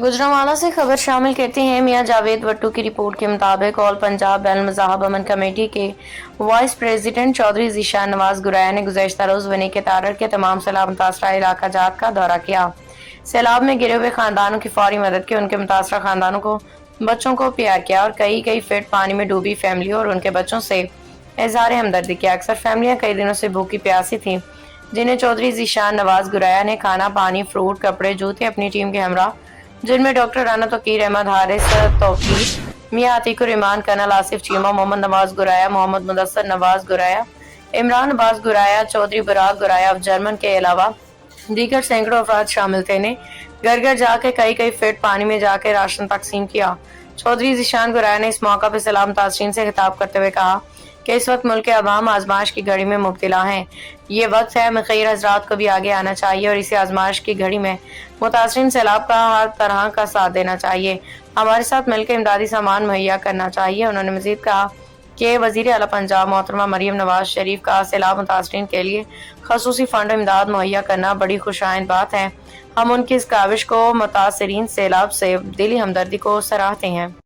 गुजरांवाला से खबर शामिल करते हैं। मियां जावेद भट्टू की रिपोर्ट के मुताबिक ऑल पंजाब बैन मज़ाहब अमन कमेटी के वाइस प्रेसिडेंट चौधरी ज़ीशान नवाज गुराया ने गुज़श्ता रोज़ वनी के तारड़ के तमाम सैलाब मुतासरा इलाका जात का दौरा किया। सैलाब में गिरे हुए खानदानों की फौरी मदद की, उनके मुतासरा खानदानों को बच्चों को प्यार किया और कई फीट पानी में डूबी फैमिलियों और उनके बच्चों से इज़हार हमदर्दी किया। अक्सर फैमिलियाँ कई दिनों से भूखी प्यासी थीं, जिन्हें चौधरी ज़ीशान नवाज गुराया ने खाना, पानी, फ्रूट, कपड़े, जूते अपनी टीम के हमरा, जिनमें डॉक्टर राना तोकीर, अहमद हारिस तौकीर, मियां अतीकुर रहमान, कर्नल आसिफ चीमा, मोहम्मद नवाज गुराया, मोहम्मद मुदस्सर नवाज गुराया, इमरान अब्बास गुराया, चौधरी बुराक गुराया जर्मन के अलावा दीगर सैकड़ों अफराद शामिल थे ने घर घर जाके कई फीट पानी में जाके राशन तकसीम किया। चौधरी ज़ीशान गुराया ने इस मौका पर सैलाब मुतासरीन से खिताब करते हुए कहा कि इस वक्त मुल्क के अवाम आजमाइश की घड़ी में मुब्तला हैं। ये वक्त है मखीर हजरात को भी आगे आना चाहिए और इसी आजमाइश की घड़ी में मुतासरीन सैलाब का हर तरह का साथ देना चाहिए, हमारे साथ मिलकर इमदादी सामान मुहैया करना चाहिए। उन्होंने मजीद कहा कि वज़ीर आला पंजाब मोहतरमा मरियम नवाज शरीफ का सैलाब मुतासरीन के लिए खसूसी फंड इमदाद मुहैया करना बड़ी खुशाइंद बात है। हम उनकी इस काविश को मुतासरीन सैलाब से दिली हमदर्दी को सराहते हैं।